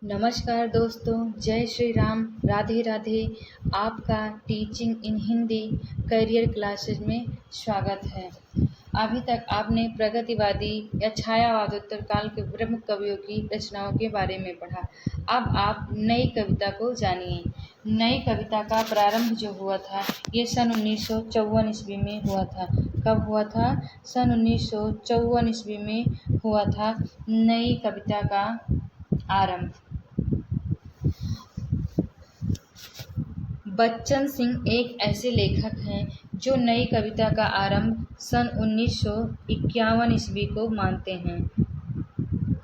नमस्कार दोस्तों, जय श्री राम, राधे राधे। आपका teaching in Hindi career classes में स्वागत है। अभी तक आपने प्रगतिवादी या छायावादोत्तर काल के प्रमुख कवियों की रचनाओं के बारे में पढ़ा। अब आप नई कविता को जानिए। नई कविता का प्रारंभ जो हुआ था ये सन 1954 ईस्वी में हुआ था। कब हुआ था? सन 1954 ईस्वी में हुआ था नई कविता का आरंभ। बच्चन सिंह एक ऐसे लेखक हैं जो नई कविता का आरंभ सन 1951 ईस्वी को मानते हैं।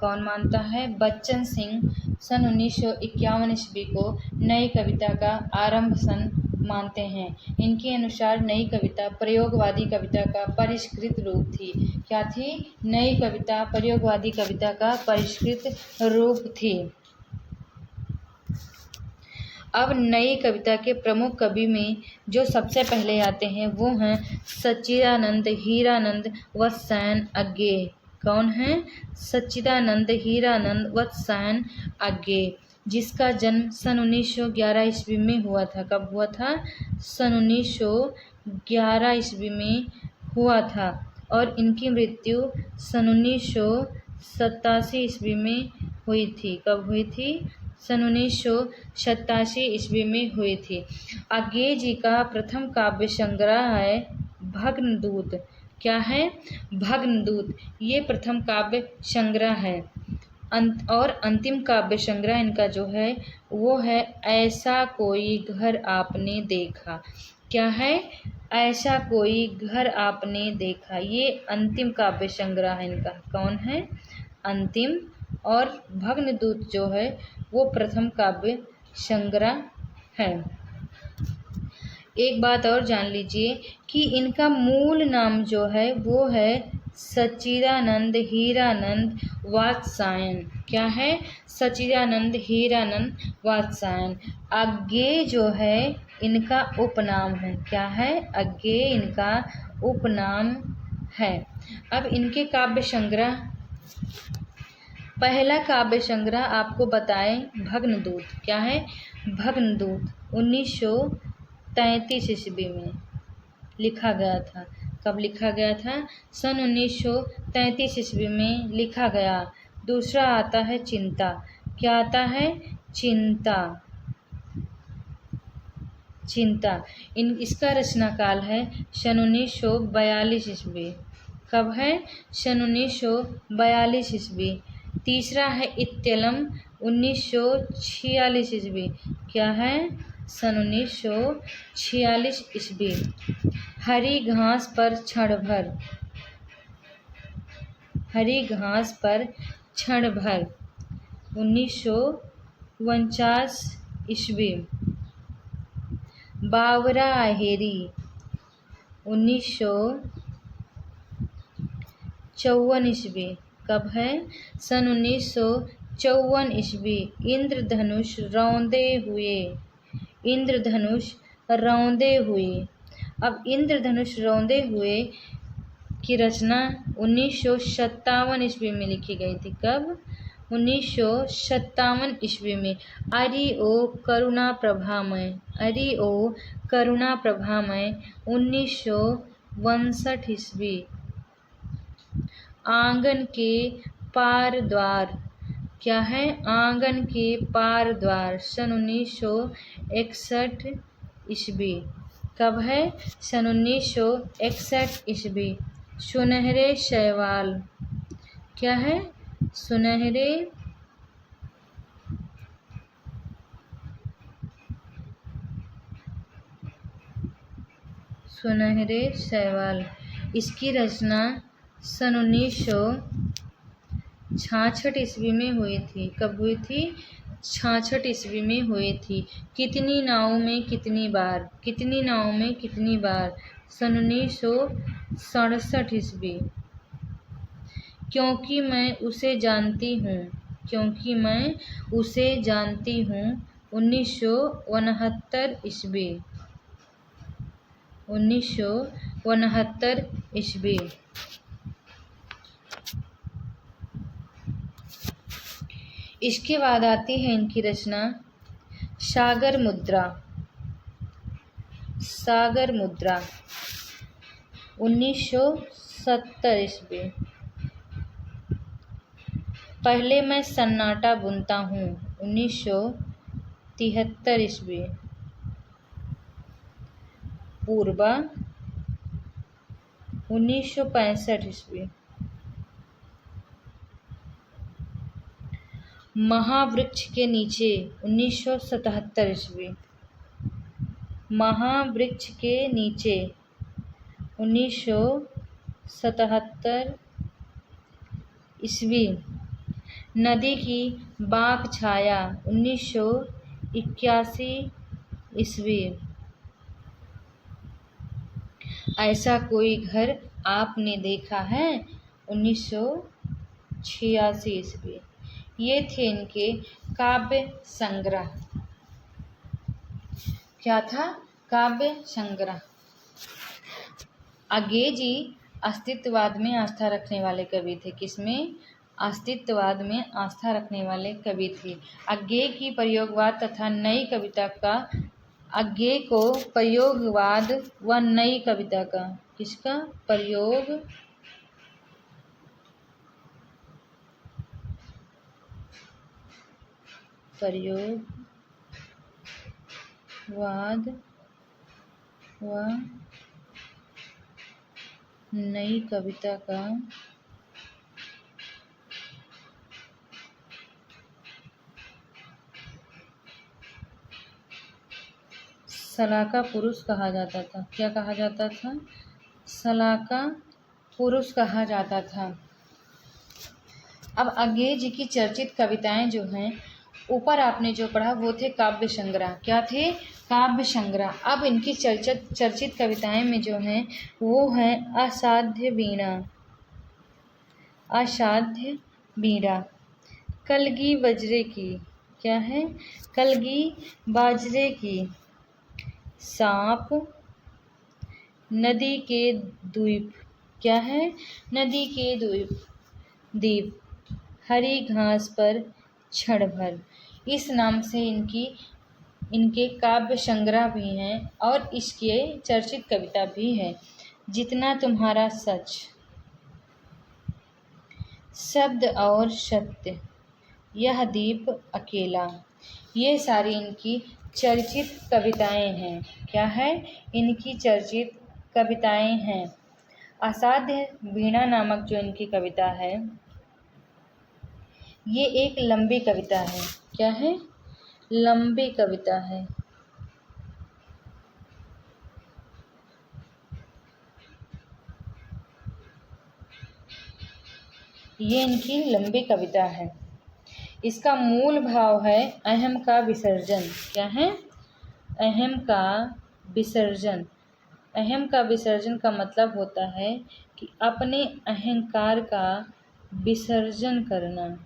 कौन मानता है? बच्चन सिंह सन 1951 ईस्वी को नई कविता का आरंभ सन मानते हैं। इनके अनुसार नई कविता प्रयोगवादी कविता का परिष्कृत रूप थी। क्या थी? नई कविता प्रयोगवादी कविता का परिष्कृत रूप थी। अब नई कविता के प्रमुख कवि में जो सबसे पहले आते हैं वो हैं सच्चिदानंद हीरानंद वत्सैन अज्ञे। कौन है? सच्चिदानंद हीरानंद वत्सैन अज्ञे, जिसका जन्म सन 1911 ईस्वी में हुआ था। कब हुआ था? सन 1911 ईस्वी में हुआ था और इनकी मृत्यु सन 1987 ईस्वी में हुई थी। कब हुई थी? सन 1987 ईस्वी में हुई थी। अज्ञे जी का प्रथम काव्य संग्रह है भग्नदूत। क्या है? भग्नदूत। ये प्रथम काव्य संग्रह है। और अंतिम काव्य संग्रह इनका जो है वो है ऐसा कोई घर आपने देखा। क्या है? ऐसा कोई घर आपने देखा। ये अंतिम काव्य संग्रह है इनका। कौन है? अंतिम। और भग्नदूत जो है वो प्रथम काव्य संग्रह है। एक बात और जान लीजिए कि इनका मूल नाम जो है वो है सच्चिदानंद हीरानंद वात्स्यायन। क्या है? सच्चिदानंद हीरानंद वात्स्यायन। अज्ञे जो है इनका उपनाम है। क्या है? अज्ञे इनका उपनाम है। अब इनके काव्य संग्रह, पहला काव्य संग्रह आपको बताएं भग्नदूत। क्या है? भग्नदूत 1933 ईस्वी में लिखा गया था। कब लिखा गया था? सन 1933 ईस्वी में लिखा गया। दूसरा आता है चिंता। क्या आता है? चिंता। चिंता इसका रचना काल है सन 1942 ईस्वी। कब है? सन 1942 ईस्वी। तीसरा है इत्यलम 1946 ईस्वी। क्या है? सन 1946 ईस्वी। हरी घास पर क्षण भर। हरी घास पर क्षण भर 1949 ईस्वी। बावरा अहेरी 1954 ईस्वी। कब है? सन 1954 ईस्वी। इंद्रधनुष रौंदे हुए। इंद्रधनुष रौंदे हुए। अब इंद्रधनुष रौंदे हुए की रचना 1957 ईस्वी में लिखी गई थी। कब? 1957 ईस्वी में। अरि ओ करुणा प्रभामय। अरि ओ करुणा प्रभामय 1962 ईस्वी। आंगन के पार द्वार। क्या है? आंगन के पार द्वार सन 1961 ईस्वी। कब है? सन 1961 ईस्वी। सुनहरे शैवाल। क्या है? सुनहरे शैवाल। इसकी रचना सन 1966 ईस्वी में हुई थी। कब हुई थी? 66 ईस्वी में हुई थी। कितनी नावों में कितनी बार। कितनी नावों में कितनी बार सन 1967 ईस्वी। क्योंकि मैं उसे जानती हूँ। क्योंकि मैं उसे जानती हूँ 1969 ईस्वी। 1969 ईस्वी। इसके बाद आती है इनकी रचना सागर मुद्रा। सागर मुद्रा 1970 ईस्वी। पहले मैं सन्नाटा बुनता हूँ 1973 ईस्वी। पूर्वा 1965 ईस्वी। महावृक्ष के नीचे 1977 ईस्वी। महावृक्ष के नीचे 1977 ईस्वी। नदी की बाग छाया 1981 ईस्वी। ऐसा कोई घर आपने देखा है 1986 ईस्वी। ये थे इनके काव्य संग्रह। क्या था? काव्य संग्रह। अज्ञे जी अस्तित्ववाद में आस्था रखने वाले कवि थे। किसमें? अस्तित्ववाद में आस्था रखने वाले कवि थे। अज्ञे की प्रयोगवाद तथा नई कविता का, अज्ञे को प्रयोगवाद व नई कविता का, किसका? प्रयोगवाद व नई कविता का सलाका पुरुष कहा जाता था। क्या कहा जाता था? सलाका पुरुष कहा जाता था। अब अज्ञे जी की चर्चित कविताएं जो हैं, ऊपर आपने जो पढ़ा वो थे काव्य संग्रह। क्या थे? काव्य संग्रह। अब इनकी चर्चित कविताएं में जो हैं वो हैं असाध्य वीणा। असाध्य वीणा। कलगी बजरे की। क्या है? कलगी बाजरे की। सांप। नदी के द्वीप। क्या है? नदी के द्वीप। हरी घास पर क्षण भर। इस नाम से इनके काव्य संग्रह भी हैं और इसके चर्चित कविता भी है। जितना तुम्हारा सच, शब्द और सत्य, यह दीप अकेला। ये सारी इनकी चर्चित कविताएं हैं। क्या है? इनकी चर्चित कविताएं हैं। असाध्य वीणा नामक जो इनकी कविता है, ये एक लंबी कविता है। क्या है? लंबी कविता है। ये इनकी लंबी कविता है। इसका मूल भाव है अहम का विसर्जन। क्या है? अहम का विसर्जन। अहम का विसर्जन का मतलब होता है कि अपने अहंकार का विसर्जन करना।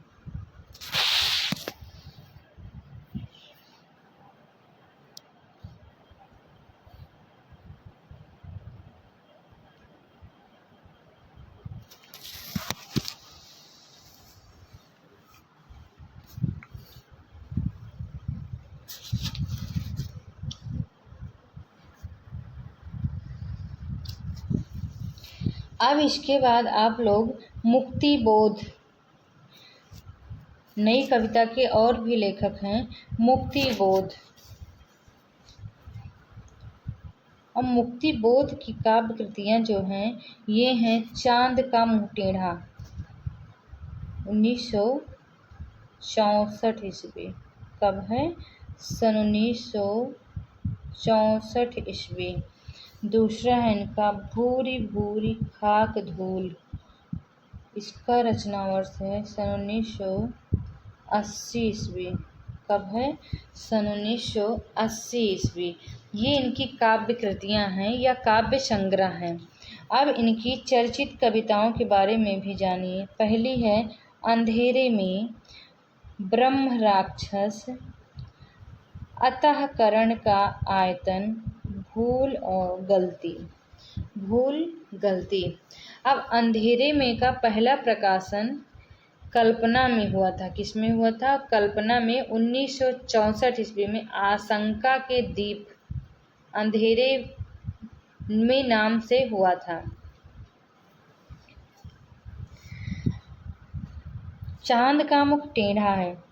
अब इसके बाद आप लोग मुक्ति बोध, नई कविता के और भी लेखक हैं। मुक्ति बोध। और मुक्ति बोध की काव्य कृतियाँ जो हैं ये हैं चांद का मुँह टेढ़ा 1964 ईस्वी। कब है? सन 1964 ईस्वी। दूसरा है इनका भूरी भूरी खाक धूल। इसका रचना वर्ष है सन 1980 ईस्वी। कब है? सन 1980 ईस्वी। ये इनकी काव्य कृतियाँ हैं या काव्य संग्रह हैं। अब इनकी चर्चित कविताओं के बारे में भी जानिए। पहली है अंधेरे में, ब्रह्म राक्षस, अतःकरण का आयतन, भूल और गलती। भूल गलती। अब अंधेरे में का पहला प्रकाशन कल्पना में हुआ था। किसमें हुआ था? कल्पना में 1964 ईस्वी में आशंका के द्वीप अंधेरे में नाम से हुआ था। चांद का मुख टेढ़ा है।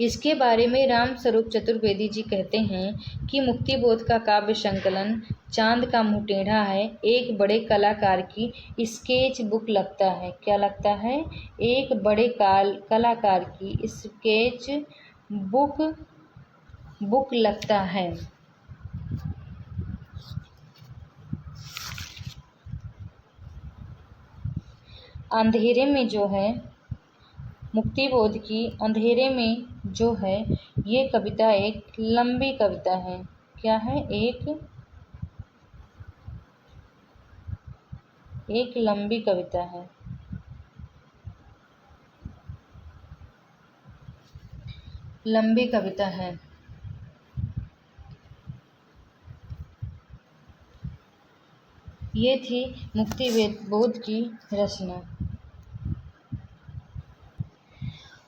इसके बारे में रामस्वरूप चतुर्वेदी जी कहते हैं कि मुक्तिबोध का काव्य संकलन चांद का मुंह टेढ़ा है एक बड़े कलाकार की स्केच बुक लगता है। क्या लगता है? एक बड़े कलाकार की स्केच बुक लगता है। अंधेरे में जो है मुक्तिबोध की अंधेरे में जो है ये कविता एक लंबी कविता है। क्या है? एक लंबी कविता है। लंबी कविता है। ये थी मुक्तिबोध की रचना।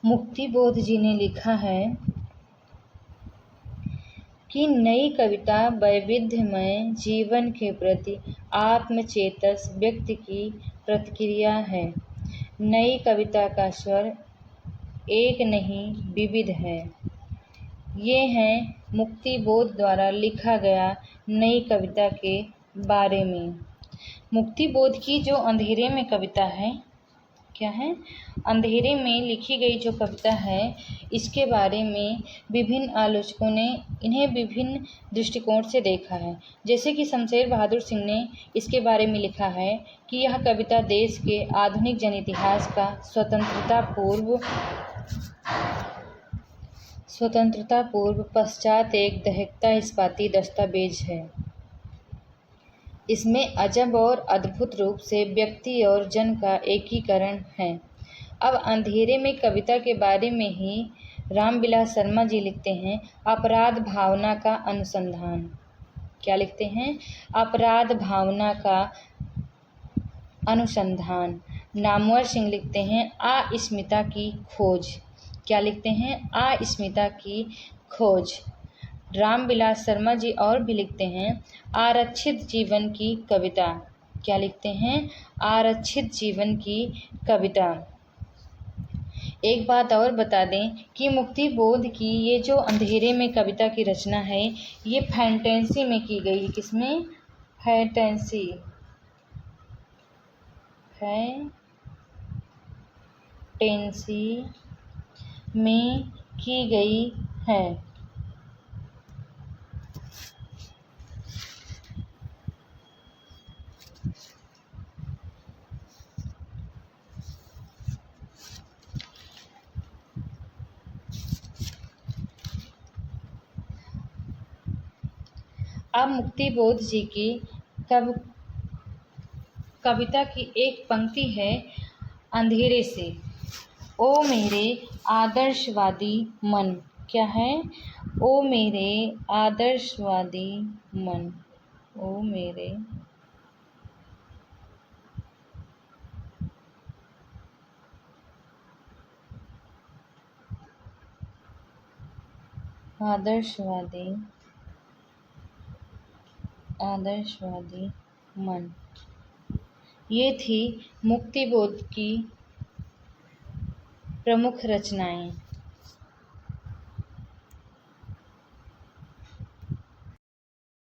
मुक्तिबोध जी ने लिखा है कि नई कविता वैविध्यमय जीवन के प्रति आत्मचेतस व्यक्ति की प्रतिक्रिया है। नई कविता का स्वर एक नहीं विविध है। ये है मुक्तिबोध द्वारा लिखा गया नई कविता के बारे में। मुक्तिबोध की जो अंधेरे में कविता है, क्या है? अंधेरे में लिखी गई जो कविता है इसके बारे में विभिन्न आलोचकों ने इन्हें विभिन्न दृष्टिकोण से देखा है। जैसे कि शमशेर बहादुर सिंह ने इसके बारे में लिखा है कि यह कविता देश के आधुनिक जन इतिहास का स्वतंत्रता पूर्व पश्चात एक दहकता इस्पाती दस्तावेज है। इसमें अजब और अद्भुत रूप से व्यक्ति और जन का एकीकरण है। अब अंधेरे में कविता के बारे में ही रामविलास शर्मा जी लिखते हैं अपराध भावना का अनुसंधान। क्या लिखते हैं? अपराध भावना का अनुसंधान। नामवर सिंह लिखते हैं अस्मिता की खोज। क्या लिखते हैं? अस्मिता की खोज। रामविलास शर्मा जी और भी लिखते हैं आरक्षित जीवन की कविता। क्या लिखते हैं? आरक्षित जीवन की कविता। एक बात और बता दें कि मुक्तिबोध की ये जो अंधेरे में कविता की रचना है ये फैंटेसी में की गई है। किसमें? फैंटेसी में की गई है। अब मुक्तिबोध जी की कविता की एक पंक्ति है अंधेरे से। ओ मेरे आदर्शवादी मन। क्या है? ओ मेरे आदर्शवादी मन। ओ मेरे आदर्शवादी मन। ये थी मुक्तिबोध की प्रमुख रचनाएं।